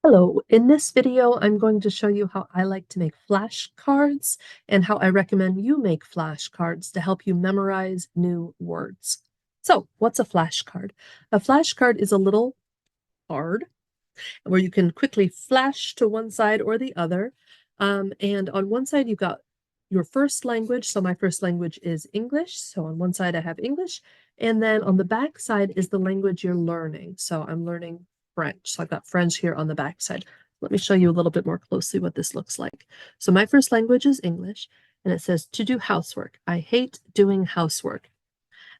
Hello, in this video, I'm going to show you how I like to make flashcards and how I recommend you make flashcards to help you memorize new words. So, what's a flashcard? A flashcard is a little card where you can quickly flash to one side or the other. And on one side, you've got your first language. So, my first language is English. So, on one side, I have English. And then on the back side is the language you're learning. So, I'm learning French. So I've got French here on the back side. Let me show you a little bit more closely what this looks like. So my first language is English, and it says to do housework. I hate doing housework.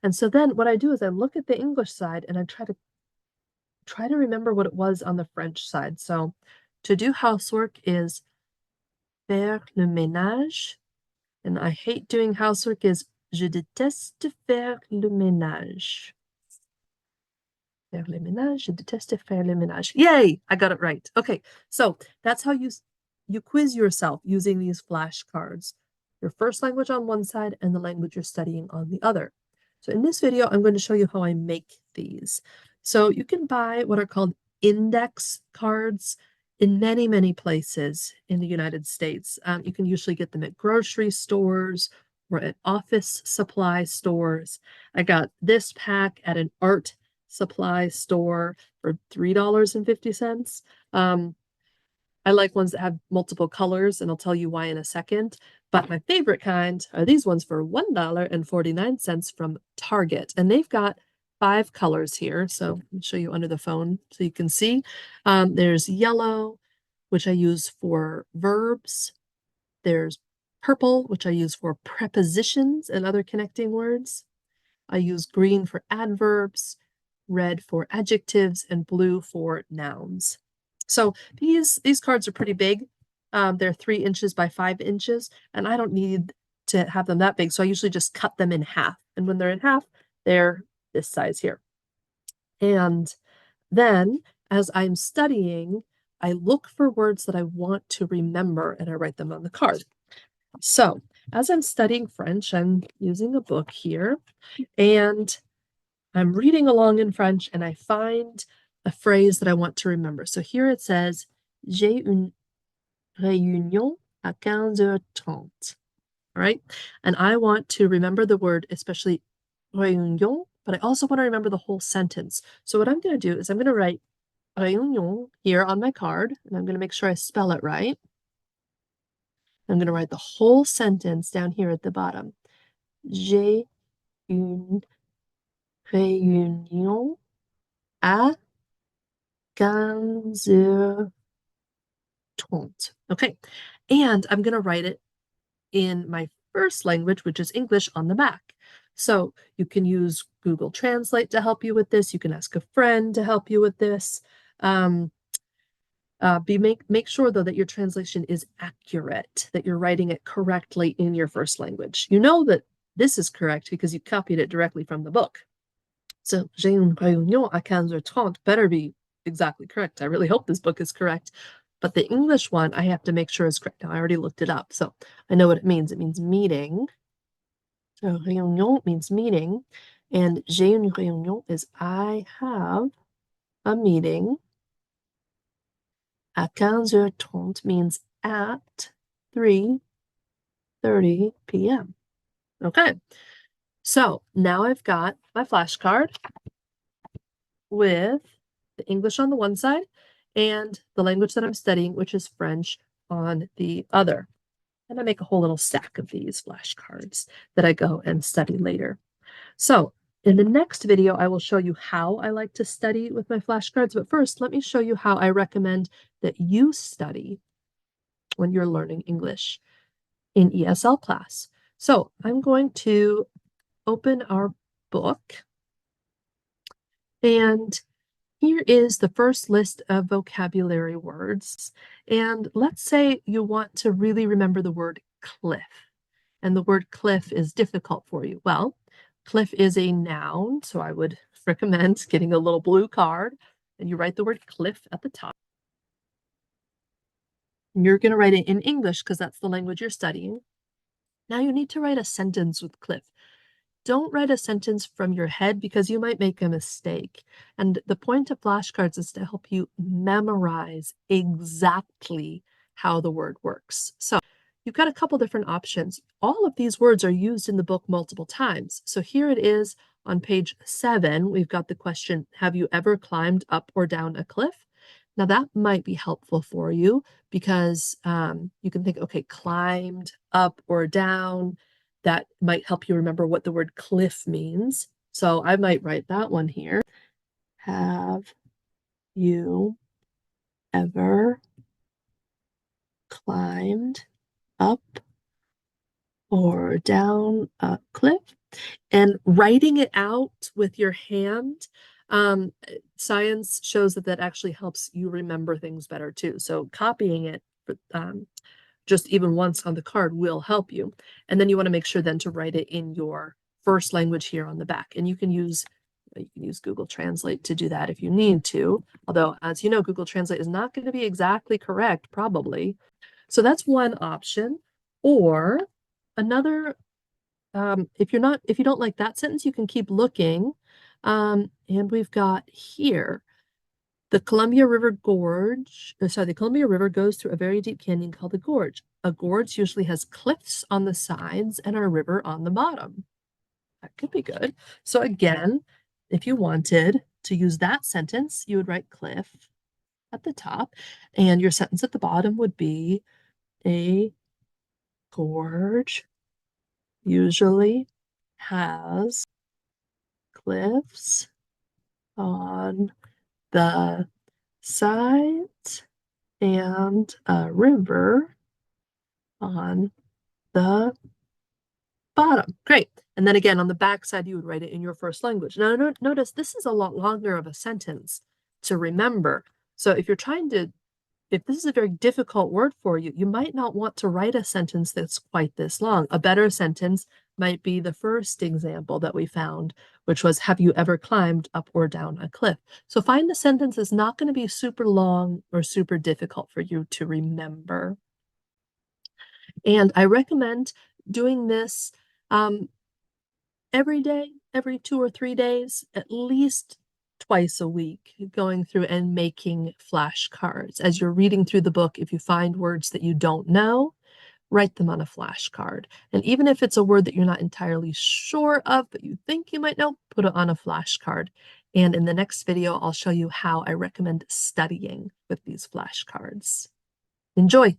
And so then what I do is I look at the English side and I try to remember what it was on the French side. So to do housework is faire le ménage, and I hate doing housework is je déteste faire le ménage. Faire le ménage. Je déteste faire le ménage. Yay! I got it right. Okay, so that's how you quiz yourself using these flashcards. Your first language on one side and the language you're studying on the other. So in this video, I'm going to show you how I make these. So you can buy what are called index cards in many, many places in the United States. You can usually get them at grocery stores or at office supply stores. I got this pack at an art supply store for $3.50. I like ones that have multiple colors, and I'll tell you why in a second. But my favorite kind are these ones for $1.49 from Target. And they've got 5 colors here. So let me show you under the phone so you can see. There's yellow, which I use for verbs. There's purple, which I use for prepositions and other connecting words. I use green for adverbs, red for adjectives, and blue for nouns. So these cards are pretty big. They're 3 inches by 5 inches, and I don't need to have them that big. So I usually just cut them in half. And when they're in half, they're this size here. And then as I'm studying, I look for words that I want to remember and I write them on the card. So as I'm studying French, I'm using a book here and I'm reading along in French and I find a phrase that I want to remember. So here it says, J'ai une réunion à 15h30. All right. And I want to remember the word, especially réunion, but I also want to remember the whole sentence. So what I'm going to do is I'm going to write réunion here on my card, and I'm going to make sure I spell it right. I'm going to write the whole sentence down here at the bottom. J'ai une réunion à 15h30. Okay. And I'm going to write it in my first language, which is English, on the back. So you can use Google Translate to help you with this. You can ask a friend to help you with this. Make sure, though, that your translation is accurate, that you're writing it correctly in your first language. You know that this is correct because you copied it directly from the book. So, j'ai une réunion à 15h30 better be exactly correct. I really hope this book is correct. But the English one, I have to make sure is correct. Now, I already looked it up, so I know what it means. It means meeting. So, réunion means meeting. And j'ai une réunion is I have a meeting. À 15h30 means at 3:30 p.m. Okay, so now I've got my flashcard with the English on the one side and the language that I'm studying, which is French, on the other. And I make a whole little stack of these flashcards that I go and study later. So in the next video, I will show you how I like to study with my flashcards. But first, let me show you how I recommend that you study when you're learning English in ESL class. So I'm going to open our book. And here is the first list of vocabulary words. And let's say you want to really remember the word cliff. And the word cliff is difficult for you. Well, cliff is a noun, so I would recommend getting a little blue card and you write the word cliff at the top. And you're going to write it in English because that's the language you're studying. Now you need to write a sentence with cliff. don't write a sentence from your head because you might make a mistake. And the point of flashcards is to help you memorize exactly how the word works. So you've got a couple different options. All of these words are used in the book multiple times. So here it is on page 7. We've got the question, have you ever climbed up or down a cliff? Now that might be helpful for you because you can think, okay, climbed up or down. That might help you remember what the word cliff means. So I might write that one here. Have you ever climbed up or down a cliff? And writing it out with your hand, science shows that that actually helps you remember things better too. So copying it just even once on the card will help you. And then you want to make sure then to write it in your first language here on the back. And you can use Google Translate to do that if you need to. Although, as you know, Google Translate is not going to be exactly correct, probably. So that's one option. Or another, if you don't like that sentence, you can keep looking. And we've got here the Columbia River Gorge, the Columbia River goes through a very deep canyon called a gorge. A gorge usually has cliffs on the sides and a river on the bottom. That could be good. So again, if you wanted to use that sentence, you would write cliff at the top, and your sentence at the bottom would be a gorge usually has cliffs on the sides and a river on the bottom. Great. And then again, on the back side, you would write it in your first language. Now, notice this is a lot longer of a sentence to remember. So if this is a very difficult word for you, you might not want to write a sentence that's quite this long. A better sentence might be the first example that we found, which was, have you ever climbed up or down a cliff? So find the sentence that's not going to be super long or super difficult for you to remember. And I recommend doing this every day, every 2 or 3 days, at least twice a week, going through and making flashcards. As you're reading through the book, if you find words that you don't know, write them on a flashcard. And even if it's a word that you're not entirely sure of, but you think you might know, put it on a flashcard. And in the next video, I'll show you how I recommend studying with these flashcards. Enjoy!